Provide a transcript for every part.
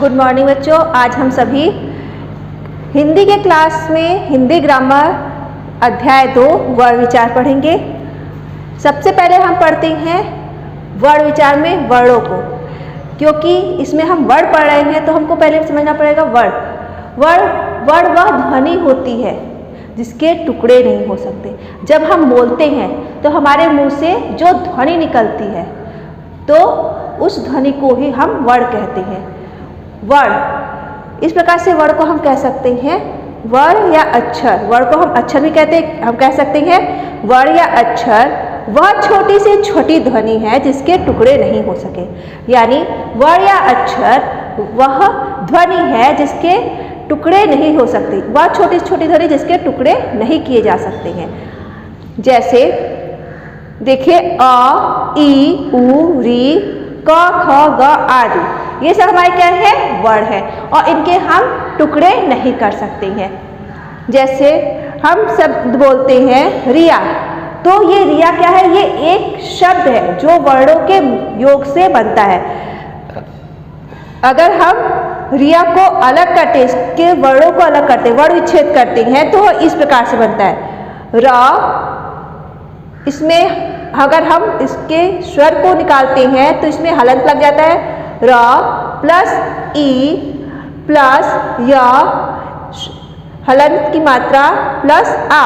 Good morning बच्चों। आज हम सभी हिंदी के क्लास में हिंदी ग्रामर अध्याय 2 वर्ण विचार पढ़ेंगे। सबसे पहले हम पढ़ते हैं वर्ण विचार में वर्णों को, क्योंकि इसमें हम वर्ण पढ़ रहे हैं तो हमको पहले समझना पड़ेगा वर्ण वह ध्वनि होती है जिसके टुकड़े नहीं हो सकते। जब हम बोलते हैं तो हमारे मुंह से जो ध्वनि निकलती है तो उस ध्वनि को ही हम वर्ण कहते हैं। वर्ण, इस प्रकार से वर्ण को हम कह सकते हैं वर्ण या अक्षर। वर्ण को हम अक्षर भी हम कह सकते हैं। वर्ण या अक्षर वह छोटी से छोटी ध्वनि है जिसके टुकड़े नहीं हो सके। यानी वर्ण या अक्षर वह ध्वनि है जिसके टुकड़े नहीं हो सकते, वह छोटी छोटी ध्वनि जिसके टुकड़े नहीं किए जा सकते हैं। जैसे देखिए अ, ई, उ, री, क, ख, ग आदि, ये सब हमारे क्या है? वर्ण है और इनके हम टुकड़े नहीं कर सकते हैं। जैसे हम सब बोलते हैं रिया, तो ये रिया क्या है? ये एक शब्द है जो वर्णों के योग से बनता है। अगर हम रिया को अलग करते, इसके वर्णों को अलग करते, वर्ण विच्छेद करते हैं तो इस प्रकार से बनता है र। इसमें अगर हम इसके स्वर को निकालते हैं तो इसमें हलंत लग जाता है। र प्लस ई प्लस य, हलंत की मात्रा प्लस आ,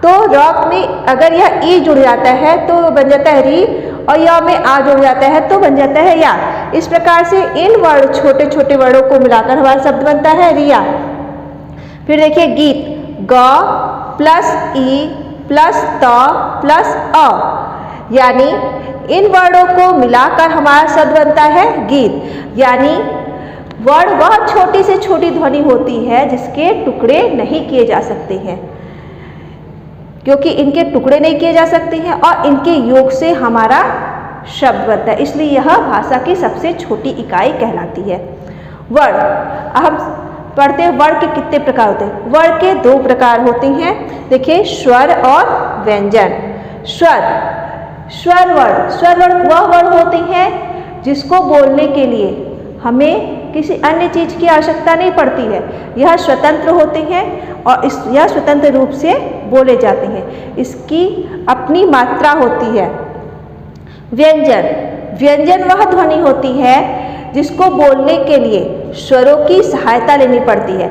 तो र में अगर यह ई जुड़ जाता है तो बन जाता है री, और य में आ जुड़ जाता है तो बन जाता है या। इस प्रकार से इन वर्ण छोटे छोटे वर्णों को मिलाकर हमारा शब्द बनता है रिया। फिर देखिए गीत, ग प्लस ई प्लस त प्लस अ, यानी इन वर्णों को मिलाकर हमारा शब्द बनता है गीत। यानी वर्ण वह छोटी से छोटी ध्वनि होती है जिसके टुकड़े नहीं किए जा सकते हैं। क्योंकि इनके टुकड़े नहीं किए जा सकते हैं और इनके योग से हमारा शब्द बनता है, इसलिए यह भाषा की सबसे छोटी इकाई कहलाती है वर्ण। हम पढ़ते हैं वर्ण के कितने प्रकार होते हैं। वर्ण के 2 प्रकार होते हैं। देखिए स्वर और व्यंजन। स्वर वर्ण वह वर्ण होते हैं जिसको बोलने के लिए हमें किसी अन्य चीज की आवश्यकता नहीं पड़ती है। यह स्वतंत्र होते हैं और यह स्वतंत्र रूप से बोले जाते हैं, इसकी अपनी मात्रा होती है। व्यंजन वह ध्वनि होती है जिसको बोलने के लिए स्वरों की सहायता लेनी पड़ती है।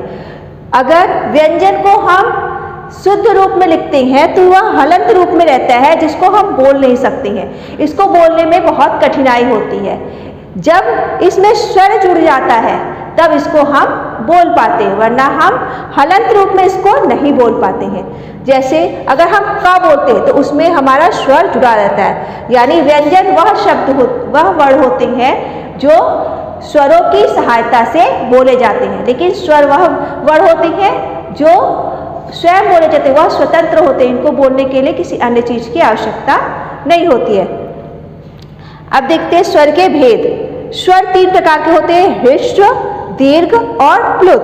अगर व्यंजन को हम शुद्ध रूप में लिखते हैं तो वह हलंत रूप में रहता है जिसको हम बोल नहीं सकते हैं। इसको बोलने में बहुत कठिनाई होती है। जब इसमें स्वर जुड़ जाता है तब इसको हम बोल पाते हैं, वरना हम हलंत रूप में इसको नहीं बोल पाते हैं। जैसे अगर हम क बोलते हैं तो उसमें हमारा स्वर जुड़ा रहता है। यानी व्यंजन वह वर्ण होते हैं जो स्वरों की सहायता से बोले जाते हैं, लेकिन स्वर वह वर्ण होते हैं जो स्वयं बोले जाते हैं, वह स्वतंत्र होते हैं। इनको बोलने के लिए किसी अन्य चीज की आवश्यकता नहीं होती है। अब देखते हैं स्वर के भेद। स्वर 3 प्रकार के होते हैं, ह्रस्व, दीर्घ और प्लुत।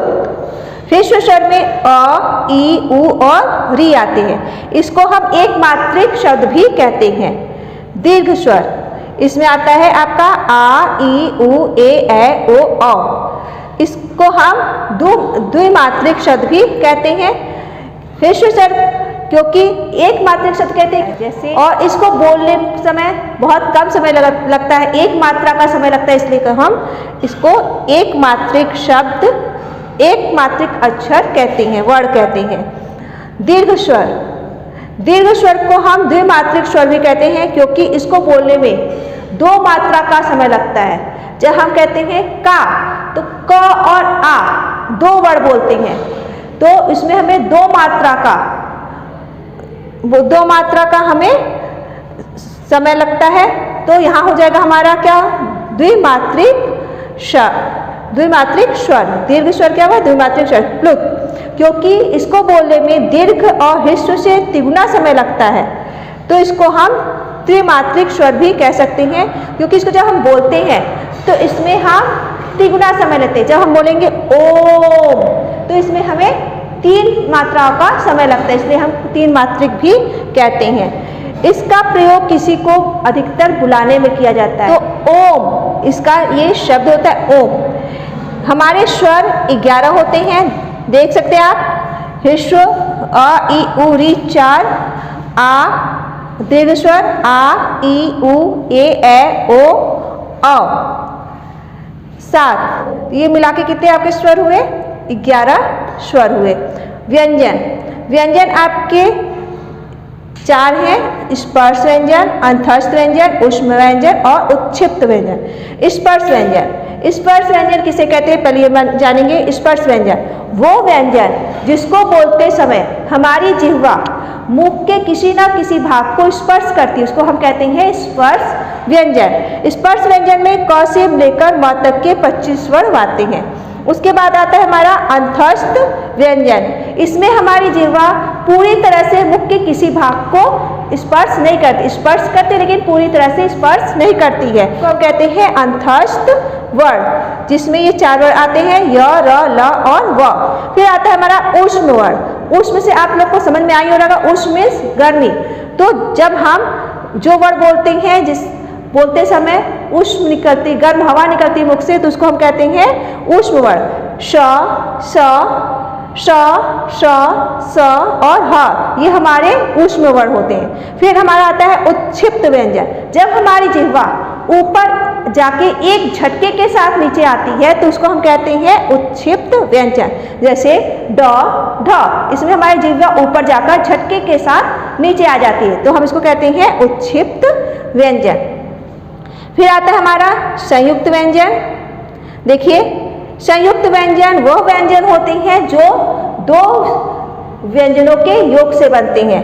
ह्रस्व स्वर में अ, ई, उ और री आते हैं। इसको हम एक मात्रिक शब्द भी कहते हैं। दीर्घ स्वर, इसमें आता है आपका आ, ई, उ, ए, ऐ, ओ, औ। इसको हम द्विमात्रिक शब्द भी कहते हैं। ह्रस्व स्वर क्योंकि एक मात्रिक शब्द कहते हैं जैसे, और इसको बोलने समय बहुत कम समय लगता है, एक मात्रा का समय लगता है, इसलिए हम इसको एक मात्रिक शब्द, एक मात्रिक अक्षर कहते हैं, वर्ण कहते हैं। दीर्घ स्वर को हम द्विमात्रिक स्वर भी कहते हैं क्योंकि इसको बोलने में 2 मात्रा का समय लगता है। जब हम कहते हैं का, तो क और आ 2 वर्ण बोलते हैं, तो इसमें हमें 2 मात्रा का हमें समय लगता है। तो यहाँ हो जाएगा हमारा क्या? द्विमात्रिक स्वर। दीर्घ स्वर क्या हुआ? द्विमात्रिक स्वर। प्लुत, क्योंकि इसको बोलने में दीर्घ और ह्रस्व से तिगुना समय लगता है, तो इसको हम त्रिमात्रिक स्वर भी कह सकते हैं। क्योंकि इसको जब हम बोलते हैं तो इसमें हम तिगुना समय लेते हैं। जब हम बोलेंगे ओम तो इसमें हमें 3 मात्राओं का समय लगता है, इसलिए हम 3 मात्रिक भी कहते हैं। इसका प्रयोग किसी को अधिकतर बुलाने में किया जाता है। तो ओम, इसका ये शब्द होता है ओम। हमारे स्वर 11 होते हैं, देख सकते हैं आप। ह्रस्व अ ई उ री 4, आ दीर्घ स्वर आ ई उ ए ओ औ 7। ये मिला के कितने आपके स्वर हुए? 11 स्वर हुए। व्यंजन, व्यंजन आपके 4 हैं, स्पर्श व्यंजन, अंतस्थ व्यंजन, ऊष्म व्यंजन और उत्क्षिप्त व्यंजन। स्पर्श व्यंजन, स्पर्श व्यंजन किसे कहते हैं पहले ये जानेंगे। स्पर्श व्यंजन वो व्यंजन जिसको बोलते समय हमारी जिह्वा मुख के किसी ना किसी भाग को स्पर्श करती है, उसको हम कहते हैं स्पर्श व्यंजन। स्पर्श व्यंजन में क से लेकर म तक के 25 स्वर आते हैं। उसके बाद आता है हमारा अंतस्थ व्यंजन। इसमें हमारी जिह्वा पूरी तरह से मुख के किसी भाग को स्पर्श नहीं करती, स्पर्श करते लेकिन पूरी तरह से स्पर्श नहीं करती है, तो हम कहते हैं अंतस्थ वर्ण, जिसमें ये 4 वर्ण आते हैं य, र, ल और व। फिर आता है हमारा ऊष्म वर्ण। ऊष्म से आप लोग को समझ में आई होगा, ऊष्म मीन्स गर्मी। तो जब हम जो वर्ण बोलते हैं, जिस बोलते समय ऊष्म निकलती, गर्म हवा निकलती मुख से, तो उसको हम कहते हैं ऊष्म वर्ण। श, स, श, श, स और ह, ये हमारे ऊष्म वर्ण होते हैं। फिर हमारा आता है उत्क्षिप्त व्यंजन। जब हमारी जिह्वा ऊपर जाके एक झटके के साथ नीचे आती है तो उसको हम कहते हैं उत्क्षिप्त व्यंजन। जैसे ड, ढ, इसमें हमारी जिह्वा ऊपर जाकर झटके के साथ नीचे आ जाती है, तो हम इसको कहते हैं उत्क्षिप्त व्यंजन। फिर आता है हमारा संयुक्त व्यंजन। देखिए, संयुक्त व्यंजन वो व्यंजन होते हैं जो 2 व्यंजनों के योग से बनते हैं,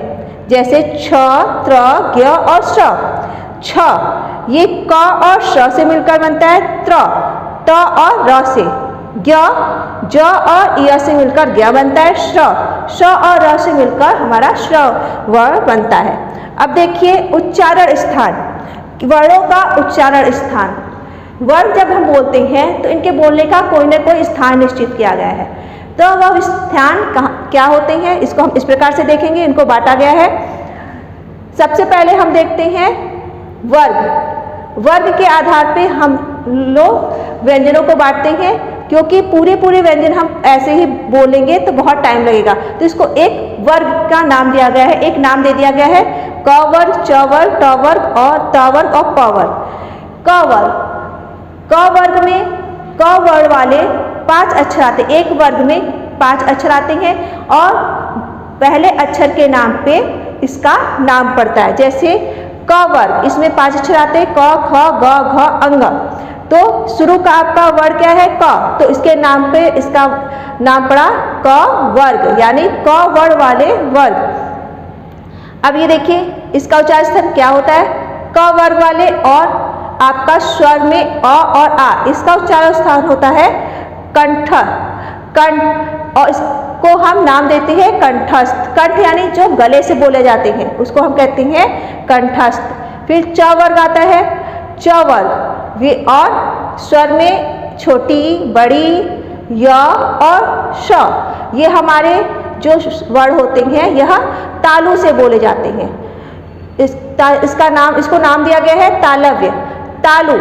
जैसे छ, त्र, ज्ञ और श। छ ये क और श से मिलकर बनता है, त्र त और र से, ज्ञ ज और य से मिलकर ज्ञ बनता है, श और र से मिलकर हमारा श्र वर्ण बनता है। अब देखिए उच्चारण स्थान, वर्णों का उच्चारण स्थान। वर्ण जब हम बोलते हैं तो इनके बोलने का कोई ना कोई स्थान निश्चित किया गया है, तो वह स्थान क्या होते हैं, इसको हम इस प्रकार से देखेंगे। इनको बांटा गया है। सबसे पहले हम देखते हैं वर्ग। वर्ग के आधार पे हम लोग व्यंजनों को बांटते हैं, क्योंकि पूरे व्यंजन हम ऐसे ही बोलेंगे तो बहुत टाइम लगेगा, तो इसको एक वर्ग का नाम दिया गया है, एक नाम दे दिया गया है क वर्ग, च वर्ग, ट वर्ग और त वर्ग और प वर्ग। क वर्ग, क वर्ग में क वर्ण वाले 5 अक्षर आते हैं, एक वर्ग में 5 अक्षर आते हैं और पहले अक्षर के नाम पे इसका नाम पड़ता है। जैसे क वर्ग, इसमें 5 अक्षर आते हैं, क, ख, ग, घ, अंग। तो शुरू का आपका वर्ण क्या है? क, तो इसके नाम पे इसका नाम पड़ा क वर्ग, यानी क वर्ण वाले वर्ग। अब ये देखिए इसका उच्चारण स्थान क्या होता है? क वर्ग वाले और आपका स्वर में अ और आ, इसका उच्चारण स्थान होता है कंठ। कंठ, और इसको हम नाम देते हैं कंठस्थ। कंठ यानी जो गले से बोले जाते हैं उसको हम कहते हैं कंठस्थ। फिर च वर्ग आता है, च वर्ग और स्वर में छोटी, बड़ी, य और श, ये हमारे जो वर्ण होते हैं यह तालु से बोले जाते हैं। इसको नाम दिया गया है तालव्य। तालु,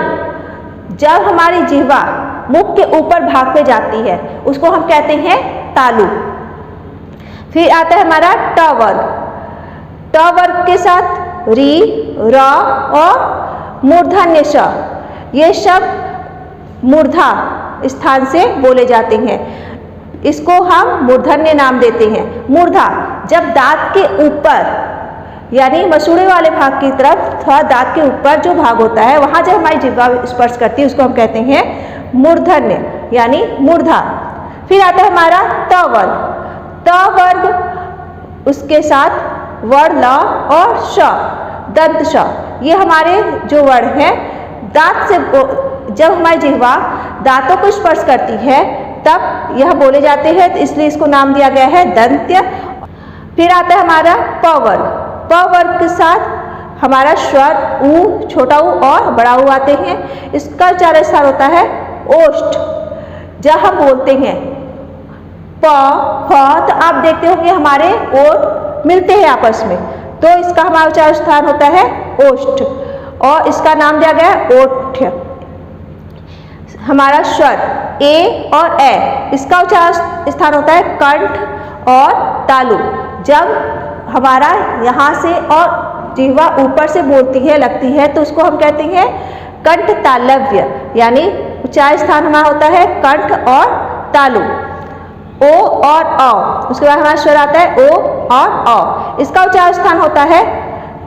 जब हमारी जिह्वा मुख के ऊपर भाग पे जाती है उसको हम कहते हैं तालु। फिर आता है हमारा ट वर्ग। ट वर्ग के साथ री, र और मूर्धन्य श, ये शब्द मूर्धा स्थान से बोले जाते हैं, इसको हम मूर्धन्य नाम देते हैं। मूर्धा, जब दांत के ऊपर यानी मसूड़े वाले भाग की तरफ थोड़ा दांत के ऊपर जो भाग होता है वहां जब हमारी जिह्वा स्पर्श करती है उसको हम कहते हैं मूर्धन्य यानी मूर्धा। फिर आता है हमारा त वर्ग। त वर्ग, उसके साथ वर्ण ल और श, दंत श, ये हमारे जो वर्ण हैं दांत से, जब हमारी जिह्वा दांतों को स्पर्श करती है तब यह बोले जाते हैं, तो इसलिए इसको नाम दिया गया है दंत्य। फिर आता है हमारा प वर्ग। प वर्ग के साथ हमारा स्वर ऊ, छोटा ऊ और बड़ा ऊ आते हैं। इसका उच्चारण स्थान होता है ओष्ठ। जब हम बोलते हैं प, फ, तो आप देखते होंगे हमारे ओठ मिलते हैं आपस में, तो इसका हमारा उच्चारण स्थान होता है ओष्ठ और इसका नाम दिया गया है ओष्ठ। हमारा स्वर ए और ए, इसका उच्चारण स्थान होता है कंठ और तालु। जब हमारा यहाँ से और जिह्वा ऊपर से बोलती है, लगती है, तो उसको हम कहते हैं कंठ तालव्य, यानी उच्चारण स्थान हमारा होता है कंठ और तालु। ओ और औ, उसके बाद हमारा स्वर आता है ओ और औ, इसका उच्चारण स्थान होता है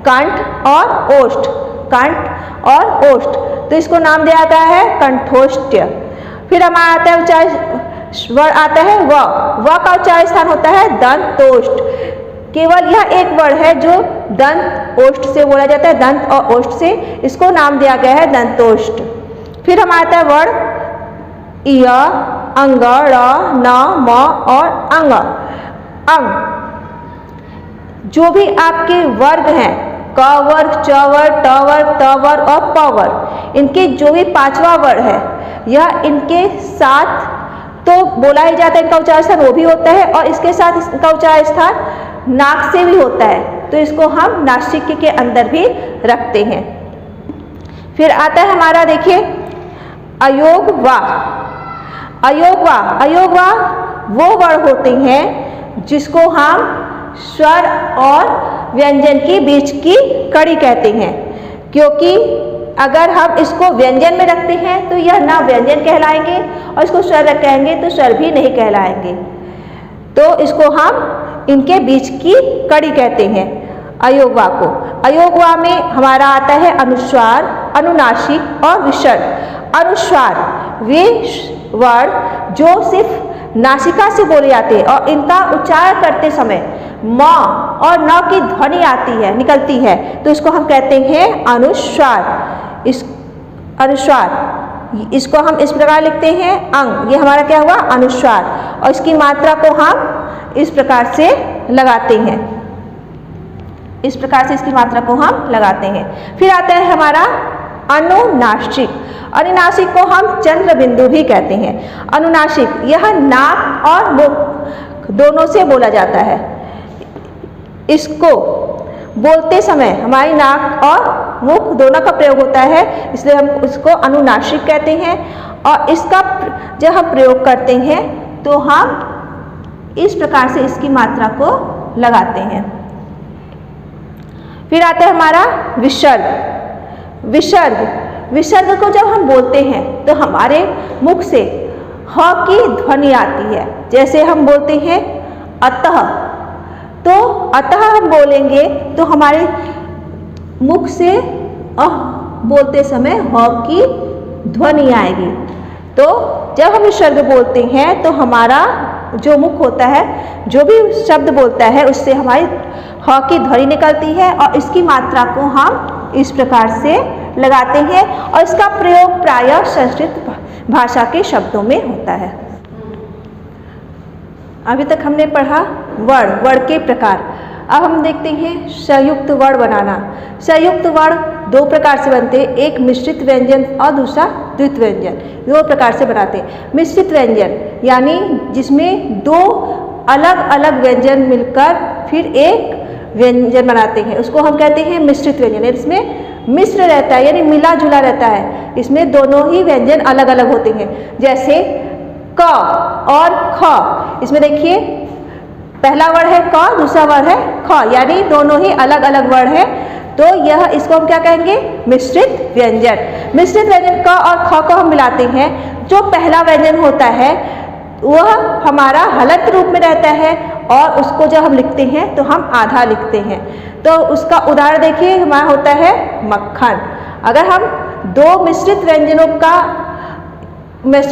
कंठ और ओष्ठ, कंठ और ओष्ठ, तो इसको नाम दिया गया है कंठोष्ठ्य। फिर हमारा आता है उच्चारण स्वर आता है व का उच्चारण स्थान होता है दंतोष्ठ। केवल यह एक वर्ण है जो दंत ओष्ठ से बोला जाता है, दंत और ओष्ठ से, इसको नाम दिया गया है दंतोष्ठ। फिर हमारा आता है वर्ण य, अंग, ड़, न, म और अंग। अंग जो भी आपके वर्ग हैं, क वर्ग, च वर्ग, ट वर्ग, त वर्ग और प वर्ग, इनके जो भी पांचवा वर्ण है, यह इनके साथ तो बोला ही जाता है, इनका उच्चारण स्थान वो भी होता है, और इसके साथ इसका उच्चारण स्थान नाक से भी होता है, तो इसको हम नासिका के अंदर भी रखते हैं। फिर आता है हमारा, देखिए, अयोग वा। अयोग वा, अयोग वा वो वर्ण होते हैं जिसको हम स्वर और व्यंजन के बीच की कड़ी कहते हैं, क्योंकि अगर हम इसको व्यंजन में रखते हैं तो यह ना व्यंजन कहलाएंगे, और इसको स्वर रखेंगे तो स्वर भी नहीं कहलाएंगे, तो इसको हम इनके बीच की कड़ी कहते हैं अयोगवा को। अयोगवा में हमारा आता है अनुस्वार, अनुनासिक और विसर्ग। अनुस्वार वे वर्ण जो सिर्फ नासिका से बोले जाते हैं और इनका उच्चारण करते समय म और न की ध्वनि आती है, निकलती है, तो इसको हम कहते हैं अनुस्वार। इस अनुस्वार, इसको हम इस प्रकार लिखते हैं अंग, ये हमारा क्या हुआ अनुस्वार, और इसकी मात्रा को हम इस प्रकार से लगाते हैं, इस प्रकार से इसकी मात्रा को हम लगाते हैं। फिर आता है हमारा अनुनासिक। अनुनासिक को हम चंद्र बिंदु भी कहते हैं। अनुनासिक यह नाक और मुख दोनों से बोला जाता है। इसको बोलते समय हमारी नाक और मुख दोनों का प्रयोग होता है, इसलिए हम इसको अनुनासिक कहते हैं। और इसका जब हम प्रयोग करते हैं तो हम इस प्रकार से इसकी मात्रा को लगाते हैं। फिर आता है हमारा विसर्ग। विसर्ग, विसर्ग को जब हम बोलते हैं तो हमारे मुख से ह की ध्वनि आती है। जैसे हम बोलते हैं अतः, तो अतः हम बोलेंगे तो हमारे मुख से अह बोलते समय ह की ध्वनि आएगी। तो जब हम विसर्ग बोलते हैं तो हमारा जो मुख होता है, जो भी शब्द बोलता है, उससे हमारी ह की ध्वनि निकलती है और इसकी मात्रा को हम इस प्रकार से लगाते हैं। और इसका प्रयोग प्रायः संस्कृत भाषा के शब्दों में होता है। अभी तक हमने पढ़ा वर्ण, वर्ण के प्रकार। अब हम देखते हैं संयुक्त वर्ण बनाना। संयुक्त वर्ण दो प्रकार से बनते हैं, एक मिश्रित व्यंजन और दूसरा द्वित व्यंजन। दो प्रकार से बनाते हैं। मिश्रित व्यंजन यानी जिसमें दो अलग अलग व्यंजन मिलकर फिर एक व्यंजन बनाते हैं, उसको हम कहते हैं मिश्रित व्यंजन। इसमें मिश्र रहता है यानी मिला जुला रहता है, इसमें दोनों ही व्यंजन अलग अलग होते हैं। जैसे क और ख, इसमें देखिए पहला वर्ण है क, दूसरा वर्ण है ख, यानी दोनों ही अलग अलग वर्ण है, तो यह इसको हम क्या कहेंगे मिश्रित व्यंजन। मिश्रित व्यंजन क और ख को हम मिलाते हैं। जो पहला व्यंजन होता है वह हमारा हलंत रूप में रहता है और उसको जब हम लिखते हैं तो हम आधा लिखते हैं। तो उसका उदाहरण देखिए, हमारा होता है मक्खन। अगर हम दो मिश्रित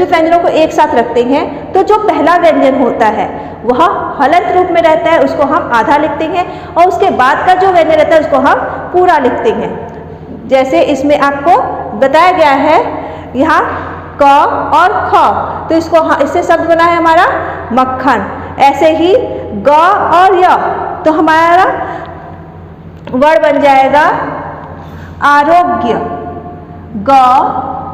व्यंजनों को एक साथ रखते हैं तो जो पहला व्यंजन होता है वह हलंत रूप में रहता है, उसको हम आधा लिखते हैं, और उसके बाद का जो व्यंजन रहता है उसको हम पूरा लिखते हैं। जैसे इसमें आपको बताया गया है यहाँ क और ख, तो इसको इससे शब्द बना है हमारा मक्खन। ऐसे ही ग और य, तो हमारा वर्ड बन जाएगा आरोग्य। ग,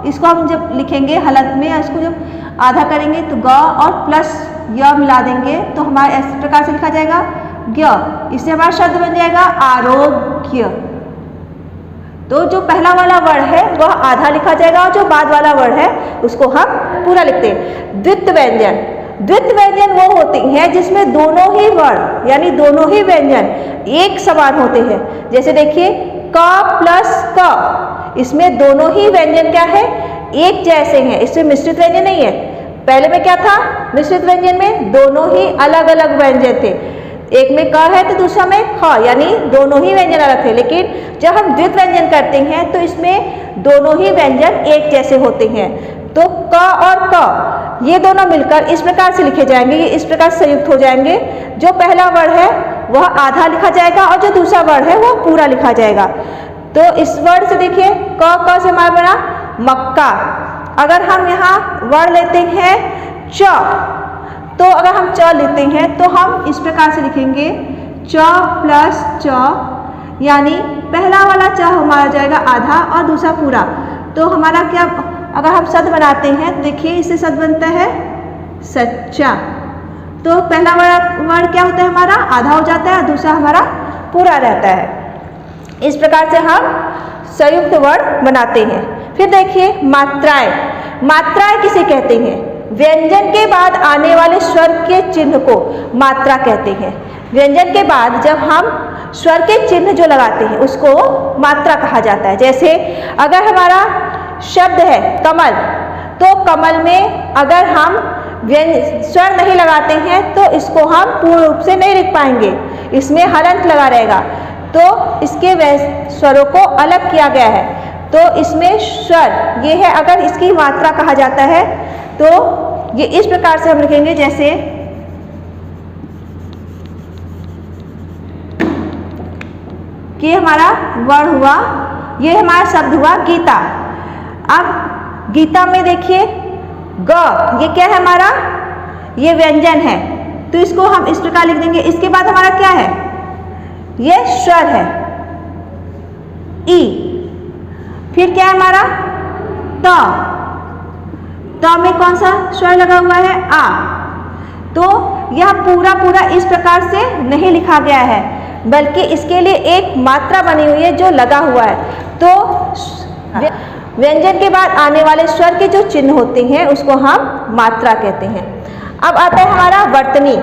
इसको हम जब लिखेंगे हलंत में, इसको जब आधा करेंगे तो ग और प्लस य मिला देंगे तो हमारे इस प्रकार से लिखा जाएगा ज्ञ। इससे हमारा शब्द बन जाएगा आरोग्य। तो जो पहला वाला वर्ण है वह आधा लिखा जाएगा और जो बाद वाला वर्ण है उसको हम पूरा लिखते हैं। द्वित्व व्यंजन, द्वित्व व्यंजन वो होती हैं जिसमें दोनों ही वर्ण यानी दोनों ही व्यंजन एक समान होते हैं। जैसे देखिए क प्लस क, इसमें दोनों ही व्यंजन क्या है, एक जैसे हैं, इसमें मिश्रित व्यंजन नहीं है। पहले में क्या था, मिश्रित व्यंजन में दोनों ही अलग अलग व्यंजन थे, एक में क है तो दूसरा में ख, यानी दोनों ही व्यंजन अलग थे। लेकिन जब हम द्वित्व व्यंजन करते हैं तो इसमें दोनों ही व्यंजन एक जैसे होते हैं। तो क और क ये दोनों मिलकर इस प्रकार से लिखे जाएंगे, ये इस प्रकार संयुक्त हो जाएंगे। जो पहला वर्ण है वह आधा लिखा जाएगा और जो दूसरा वर्ण है वह पूरा लिखा जाएगा। तो इस वर्ण से देखिए क से हमारा बना मक्का। अगर हम यहाँ वर्ण लेते हैं च, तो अगर हम च लेते हैं तो हम इस प्रकार से लिखेंगे च प्लस च, यानी पहला वाला च हमारा जाएगा आधा और दूसरा पूरा। तो हमारा क्या, अगर हम शब्द बनाते हैं तो देखिए इससे शब्द बनता है सच्चा। तो पहला वाला वर्ण क्या होता है हमारा आधा हो जाता है और दूसरा हमारा पूरा रहता है। इस प्रकार से हम संयुक्त वर्ण बनाते हैं। फिर देखिए मात्राएं, मात्राएं किसे कहते हैं, व्यंजन के बाद आने वाले स्वर के चिन्ह को मात्रा कहते हैं। व्यंजन के बाद जब हम स्वर के चिन्ह जो लगाते हैं उसको मात्रा कहा जाता है। जैसे अगर हमारा शब्द है कमल, तो कमल में अगर हम स्वर नहीं लगाते हैं तो इसको हम पूर्ण रूप से नहीं लिख पाएंगे, इसमें हलंत लगा रहेगा। तो इसके स्वरों को अलग किया गया है। तो इसमें स्वर ये है, अगर इसकी मात्रा कहा जाता है तो ये इस प्रकार से हम लिखेंगे। जैसे कि हमारा वर्ण हुआ, ये हमारा शब्द हुआ गीता। अब गीता में देखिए ग, ये क्या है हमारा, ये व्यंजन है, तो इसको हम इस प्रकार लिख देंगे। इसके बाद हमारा क्या है, ये स्वर है ई। फिर क्या है हमारा त, त में कौन सा स्वर लगा हुआ है, आ। तो यह पूरा पूरा इस प्रकार से नहीं लिखा गया है, बल्कि इसके लिए एक मात्रा बनी हुई है जो लगा हुआ है। तो व्यंजन के बाद आने वाले स्वर के जो चिन्ह होते हैं उसको हम मात्रा कहते हैं। अब आता है हमारा वर्तनी।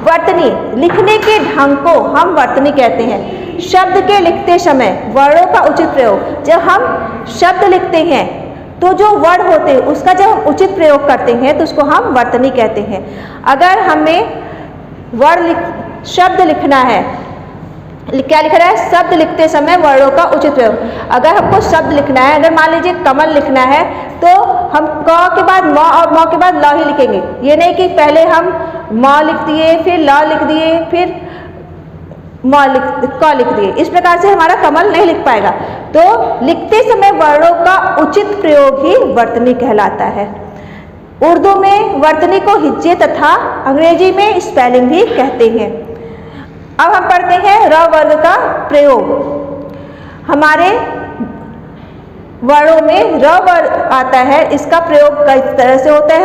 वर्तनी, लिखने के ढंग को हम वर्तनी कहते हैं। शब्द के लिखते समय वर्णों का उचित प्रयोग, जब हम शब्द लिखते हैं तो जो वर्ण होते हैं उसका जब हम उचित प्रयोग करते हैं तो उसको हम वर्तनी कहते हैं। अगर हमें शब्द लिखना है, क्या लिख रहा है, शब्द लिखते समय वर्णों का उचित प्रयोग। अगर हमको शब्द लिखना है, अगर मान लीजिए कमल लिखना है तो हम क के बाद म और म के बाद ल ही लिखेंगे। ये नहीं कि पहले हम म लिख दिए फिर ल लिख दिए फिर क लिख दिए, इस प्रकार से हमारा कमल नहीं लिख पाएगा। तो लिखते समय वर्णों का उचित प्रयोग ही वर्तनी कहलाता है। उर्दू में वर्तनी को हिज्जे तथा अंग्रेजी में स्पेलिंग भी कहते हैं। अब हम पढ़ते हैं र वर्ग का प्रयोग। हमारे वर्णों में र वर्ग आता है, इसका प्रयोग कई तरह से होता है।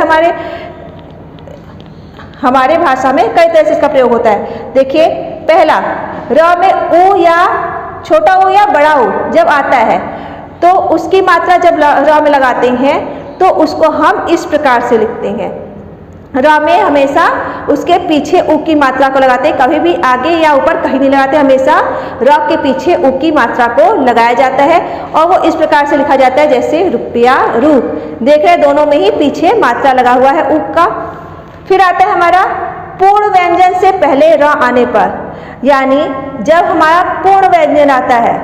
हमारे भाषा में कई तरह से इसका प्रयोग होता है। देखिए पहला, र में ऊ या छोटा ऊ या बड़ा ऊ जब आता है तो उसकी मात्रा जब र में लगाते हैं तो उसको हम इस प्रकार से लिखते हैं। र में हमेशा उसके पीछे ऊ की मात्रा को लगाते हैं, कभी भी आगे या ऊपर कहीं नहीं लगाते, हमेशा र के पीछे ऊ की मात्रा को लगाया जाता है और वो इस प्रकार से लिखा जाता है जैसे रुपया रू। देख रहे हैं दोनों में ही पीछे मात्रा लगा हुआ है ऊ का। फिर आता है हमारा पूर्ण व्यंजन से पहले र आने पर, यानी जब हमारा पूर्ण व्यंजन आता है,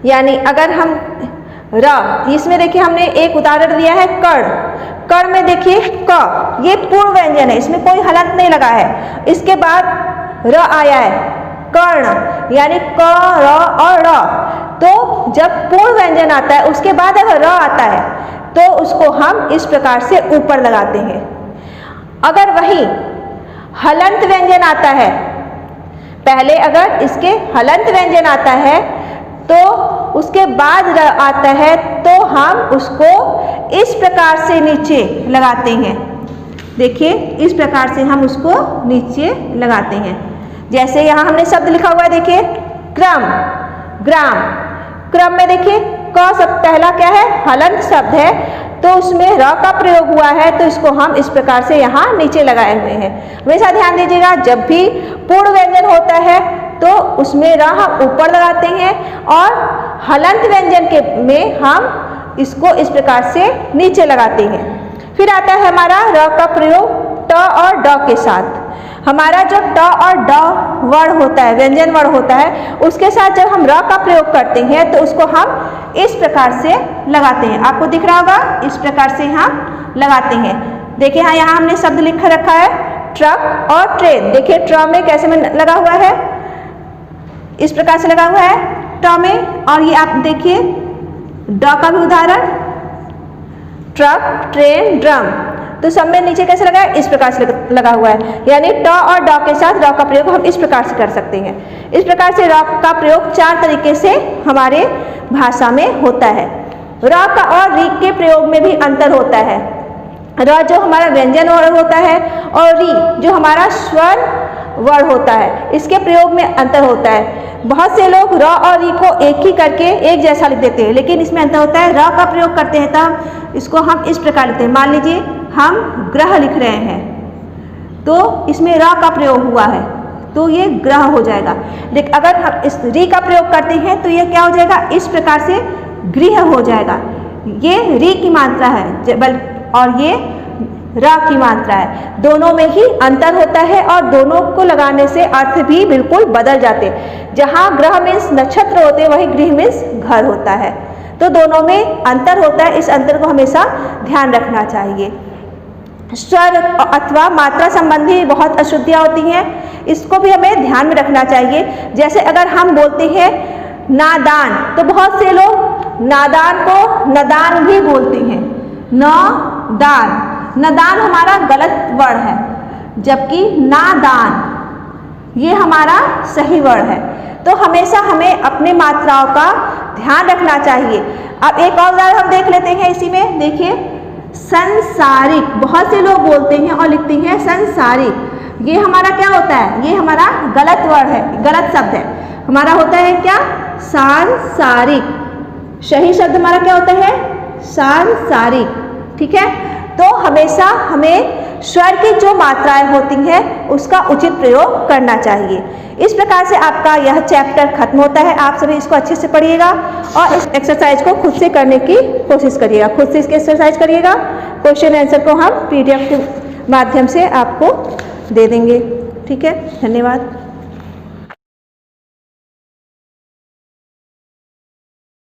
यानी अगर हम र, इसमें देखिए हमने एक उदाहरण दिया है कर्ण। कर्ण में देखिए क, ये पूर्ण व्यंजन है, इसमें कोई हलंत नहीं लगा है। इसके बाद र आया है कर्ण, यानी क र और र। तो जब पूर्ण व्यंजन आता है उसके बाद अगर र आता है तो उसको हम इस प्रकार से ऊपर लगाते हैं। अगर वही हलंत व्यंजन आता है, पहले अगर इसके हलंत व्यंजन आता है तो उसके बाद र आता है तो हम उसको इस प्रकार से नीचे लगाते हैं। देखिए इस प्रकार से हम उसको नीचे लगाते हैं। जैसे यहाँ हमने शब्द लिखा हुआ है, देखिए क्रम। ग्राम। क्रम में देखिए क सब पहला क्या है, हलंत शब्द है, तो उसमें र का प्रयोग हुआ है, तो इसको हम इस प्रकार से यहाँ नीचे लगाए हुए हैं। हमेशा ध्यान दीजिएगा, जब भी पूर्ण व्यंजन होता है तो उसमें र हम ऊपर लगाते हैं और हलंत व्यंजन के में हम इसको इस प्रकार से नीचे लगाते हैं। फिर आता है हमारा र का प्रयोग ट और ड के साथ। हमारा जो ट और ड वर्ण होता है, व्यंजन वर्ण होता है, उसके साथ जब हम र का प्रयोग करते हैं तो उसको हम इस प्रकार से लगाते हैं। आपको दिख रहा होगा, इस प्रकार से हम लगाते हैं। देखिए हाँ, यहाँ हमने शब्द लिख रखा है ट्रक और ट्रेन। देखिए ट्र में कैसे में लगा हुआ है, इस प्रकार से लगा हुआ है ट में। और ये आप देखिए ड का भी उदाहरण, ट्रक, ट्रेन, ड्रम, तो सब में नीचे कैसे लगा है, इस प्रकार से लगा हुआ है। यानी ट और ड के साथ र का प्रयोग हम इस प्रकार से कर सकते हैं। इस प्रकार से र का प्रयोग 4 तरीके से हमारे भाषा में होता है। र का और री के प्रयोग में भी अंतर होता है। र जो हमारा व्यंजन वर्ण होता है और री जो हमारा स्वर वर्ण होता है, इसके प्रयोग में अंतर होता है। बहुत से लोग र और री को एक ही करके एक जैसा लिख देते हैं, लेकिन इसमें अंतर होता है। र का प्रयोग करते हैं तब इसको हम इस प्रकार लिखते हैं। मान लीजिए हम ग्रह लिख रहे हैं तो इसमें र का प्रयोग हुआ है तो ये ग्रह हो जाएगा। लेकिन अगर हम इस री का प्रयोग करते हैं तो ये क्या हो जाएगा, इस प्रकार से गृह हो जाएगा। ये री की मात्रा है और ये र की मात्रा है। दोनों में ही अंतर होता है और दोनों को लगाने से अर्थ भी बिल्कुल बदल जाते। जहाँ ग्रह मीन्स नक्षत्र होते हैं, वही गृह मीन्स घर होता है। तो दोनों में अंतर होता है, इस अंतर को हमेशा ध्यान रखना चाहिए। स्वर अथवा मात्रा संबंधी बहुत अशुद्धियाँ होती हैं, इसको भी हमें ध्यान में रखना चाहिए। जैसे अगर हम बोलते हैं नादान, तो बहुत से लोग नादान को नदान भी बोलते हैं। नदान, नदान हमारा गलत वर्ण है, जबकि नादान ये हमारा सही वर्ण है। तो हमेशा हमें अपनी मात्राओं का ध्यान रखना चाहिए। अब एक और उदाहरण हम देख लेते हैं इसी में। देखिए संसारिक, बहुत से लोग बोलते हैं और लिखते हैं संसारिक। ये हमारा क्या होता है, ये हमारा गलत वर्ण है, गलत शब्द है। हमारा होता है क्या, सांसारिक। सही शब्द हमारा क्या होता है, सांसारिक। ठीक है, तो हमेशा हमें स्वर की जो मात्राएं होती हैं उसका उचित प्रयोग करना चाहिए। इस प्रकार से आपका यह चैप्टर खत्म होता है। आप सभी इसको अच्छे से पढ़िएगा और इस एक्सरसाइज को खुद से करने की कोशिश करिएगा। खुद से इसकी एक्सरसाइज करिएगा। क्वेश्चन आंसर को हम PDF के माध्यम से आपको दे देंगे। ठीक है, धन्यवाद।